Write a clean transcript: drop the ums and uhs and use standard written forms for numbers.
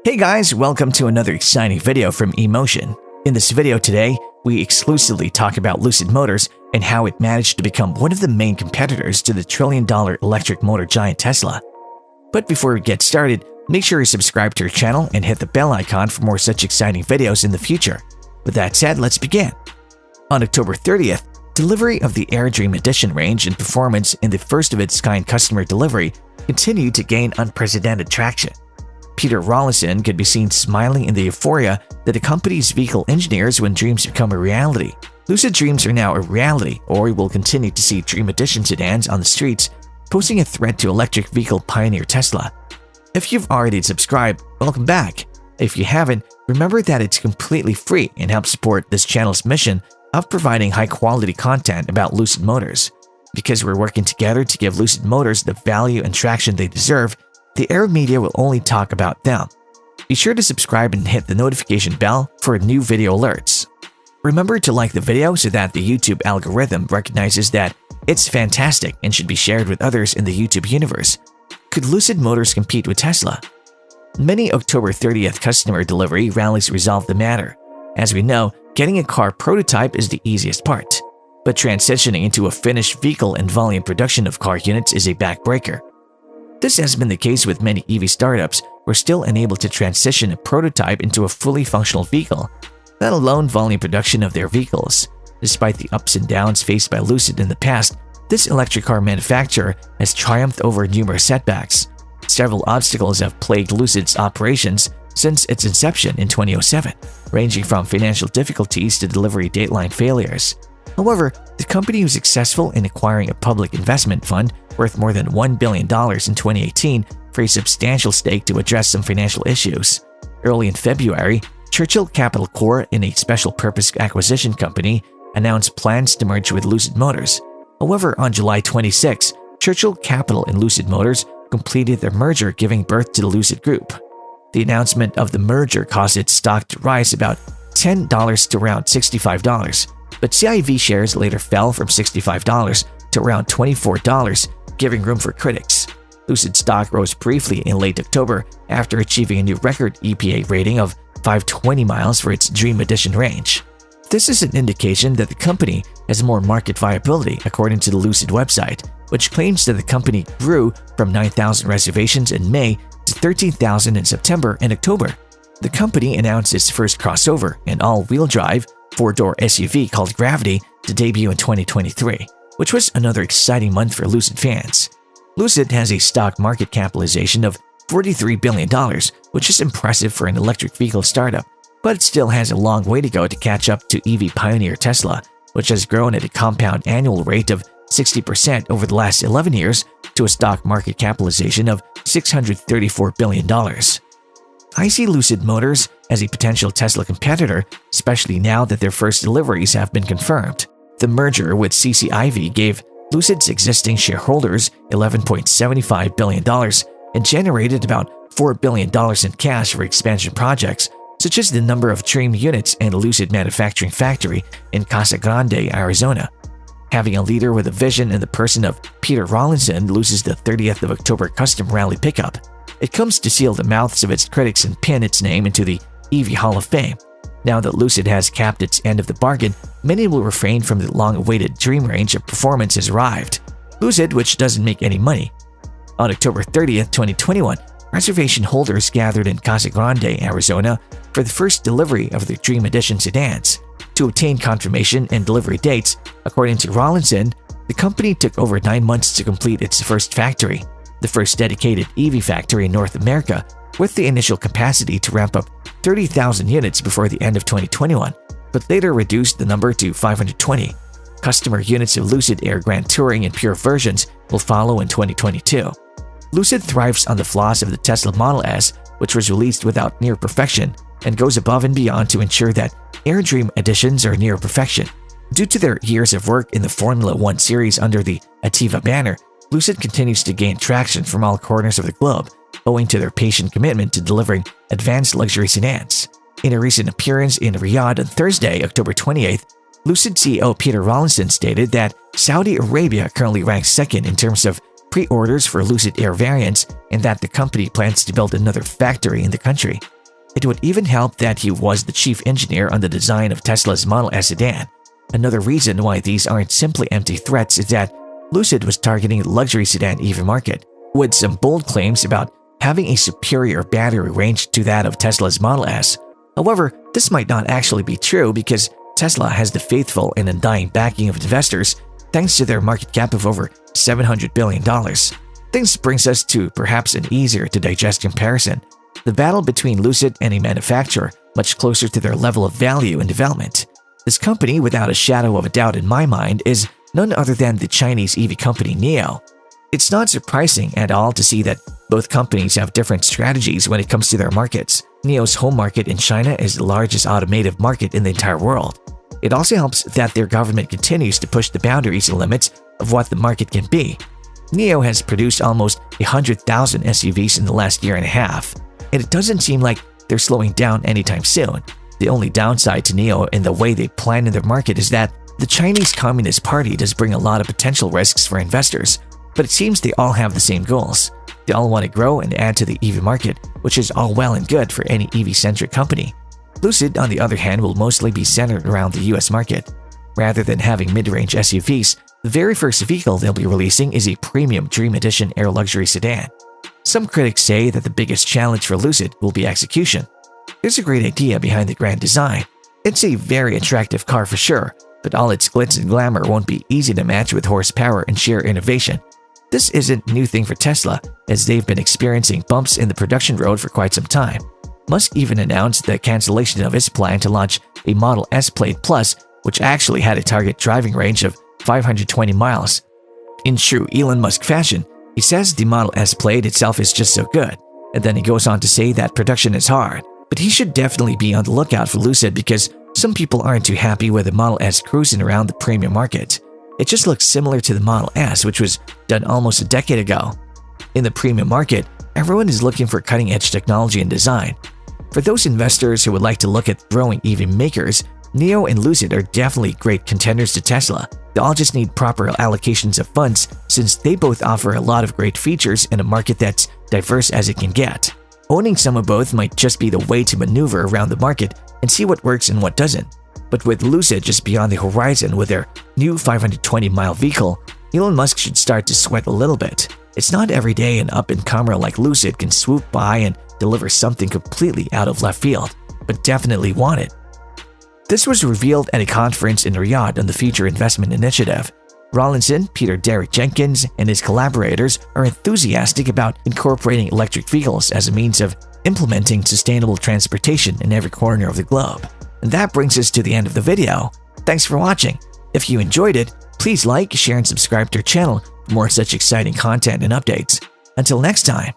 Hey guys, welcome to another exciting video from eMotion. In this video today, we exclusively talk about Lucid Motors and how it managed to become one of the main competitors to the trillion-dollar electric motor giant Tesla. But before we get started, make sure you subscribe to our channel and hit the bell icon for more such exciting videos in the future. With that said, let's begin. On October 30th, delivery of the AirDream Edition range and performance in the first-of-its-kind customer delivery continued to gain unprecedented traction. Peter Rawlinson could be seen smiling in the euphoria that accompanies vehicle engineers when dreams become a reality. Lucid dreams are now a reality, or we will continue to see Dream Edition sedans on the streets, posing a threat to electric vehicle pioneer Tesla. If you've already subscribed, welcome back. If you haven't, remember that it's completely free and helps support this channel's mission of providing high-quality content about Lucid Motors. Because we're working together to give Lucid Motors the value and traction they deserve, the Arab media will only talk about them. Be sure to subscribe and hit the notification bell for new video alerts. Remember to like the video so that the YouTube algorithm recognizes that it's fantastic and should be shared with others in the YouTube universe. Could Lucid Motors compete with Tesla? Many October 30th customer delivery rallies resolve the matter. As we know, getting a car prototype is the easiest part. But transitioning into a finished vehicle and volume production of car units is a backbreaker. This has been the case with many EV startups who are still unable to transition a prototype into a fully functional vehicle, let alone volume production of their vehicles. Despite the ups and downs faced by Lucid in the past, this electric car manufacturer has triumphed over numerous setbacks. Several obstacles have plagued Lucid's operations since its inception in 2007, ranging from financial difficulties to delivery dateline failures. However, the company was successful in acquiring a public investment fund worth more than $1 billion in 2018 for a substantial stake to address some financial issues. Early in February, Churchill Capital Corp, in a special purpose acquisition company, announced plans to merge with Lucid Motors. However, on July 26, Churchill Capital and Lucid Motors completed their merger, giving birth to the Lucid Group. The announcement of the merger caused its stock to rise about $10 to around $65, but CIV shares later fell from $65 to around $24, giving room for critics. Lucid stock rose briefly in late October after achieving a new record EPA rating of 520 miles for its Dream Edition range. This is an indication that the company has more market viability, according to the Lucid website, which claims that the company grew from 9,000 reservations in May to 13,000 in September and October. The company announced its first crossover, an all-wheel drive, four-door SUV called Gravity, to debut in 2023, which was another exciting month for Lucid fans. Lucid has a stock market capitalization of $43 billion, which is impressive for an electric vehicle startup, but it still has a long way to go to catch up to EV pioneer Tesla, which has grown at a compound annual rate of 60% over the last 11 years to a stock market capitalization of $634 billion. I see Lucid Motors as a potential Tesla competitor, especially now that their first deliveries have been confirmed. The merger with CCIV gave Lucid's existing shareholders $11.75 billion and generated about $4 billion in cash for expansion projects, such as the number of Dream units and a Lucid manufacturing factory in Casa Grande, Arizona. Having a leader with a vision in the person of Peter Rawlinson, Lucid's the 30th of October custom rally pickup. It comes to seal the mouths of its critics and pin its name into the EV Hall of Fame. Now that Lucid has capped its end of the bargain, many will refrain from the long-awaited dream range of performance has arrived. Lucid, which doesn't make any money. On October 30th, 2021, reservation holders gathered in Casa Grande, Arizona for the first delivery of the Dream Edition sedans. To obtain confirmation and delivery dates, according to Rawlinson, the company took over 9 months to complete its first factory, the first dedicated EV factory in North America, with the initial capacity to ramp up 30,000 units before the end of 2021, but later reduced the number to 520. Customer units of Lucid Air Grand Touring and Pure versions will follow in 2022. Lucid thrives on the flaws of the Tesla Model S, which was released without near perfection, and goes above and beyond to ensure that AirDream editions are near perfection. Due to their years of work in the Formula One series under the Ativa banner, Lucid continues to gain traction from all corners of the globe, owing to their patient commitment to delivering advanced luxury sedans. In a recent appearance in Riyadh on Thursday, October 28th, Lucid CEO Peter Rawlinson stated that Saudi Arabia currently ranks second in terms of pre-orders for Lucid Air variants, and that the company plans to build another factory in the country. It would even help that he was the chief engineer on the design of Tesla's Model S sedan. Another reason why these aren't simply empty threats is that Lucid was targeting the luxury sedan EV market, with some bold claims about having a superior battery range to that of Tesla's Model S. However, this might not actually be true because Tesla has the faithful and undying backing of investors thanks to their market cap of over $700 billion. This brings us to perhaps an easier-to-digest comparison: the battle between Lucid and a manufacturer much closer to their level of value and development. This company, without a shadow of a doubt in my mind, is none other than the Chinese EV company NIO. It's not surprising at all to see that both companies have different strategies when it comes to their markets. NIO's home market in China is the largest automotive market in the entire world. It also helps that their government continues to push the boundaries and limits of what the market can be. NIO has produced almost 100,000 SUVs in the last year and a half, and it doesn't seem like they're slowing down anytime soon. The only downside to NIO in the way they plan in their market is that the Chinese Communist Party does bring a lot of potential risks for investors, but it seems they all have the same goals. They all want to grow and add to the EV market, which is all well and good for any EV-centric company. Lucid, on the other hand, will mostly be centered around the US market. Rather than having mid-range SUVs, the very first vehicle they'll be releasing is a premium Dream Edition Air Luxury sedan. Some critics say that the biggest challenge for Lucid will be execution. There's a great idea behind the grand design. It's a very attractive car for sure, but all its glitz and glamour won't be easy to match with horsepower and sheer innovation. This isn't a new thing for Tesla, as they've been experiencing bumps in the production road for quite some time. Musk even announced the cancellation of his plan to launch a Model S Plaid Plus, which actually had a target driving range of 520 miles. In true Elon Musk fashion, he says the Model S Plaid itself is just so good, and then he goes on to say that production is hard. But he should definitely be on the lookout for Lucid because some people aren't too happy with the Model S cruising around the premium market. It just looks similar to the Model S, which was done almost a decade ago. In the premium market, everyone is looking for cutting-edge technology and design. For those investors who would like to look at growing EV makers, NIO and Lucid are definitely great contenders to Tesla. They all just need proper allocations of funds since they both offer a lot of great features in a market that's diverse as it can get. Owning some of both might just be the way to maneuver around the market and see what works and what doesn't. But with Lucid just beyond the horizon with their new 520-mile vehicle, Elon Musk should start to sweat a little bit. It's not every day an up-and-comer like Lucid can swoop by and deliver something completely out of left field, but definitely want it. This was revealed at a conference in Riyadh on the Future Investment Initiative. Rawlinson, Peter Derek Jenkins, and his collaborators are enthusiastic about incorporating electric vehicles as a means of implementing sustainable transportation in every corner of the globe. And that brings us to the end of the video. Thanks for watching. If you enjoyed it, please like, share, and subscribe to our channel for more such exciting content and updates. Until next time.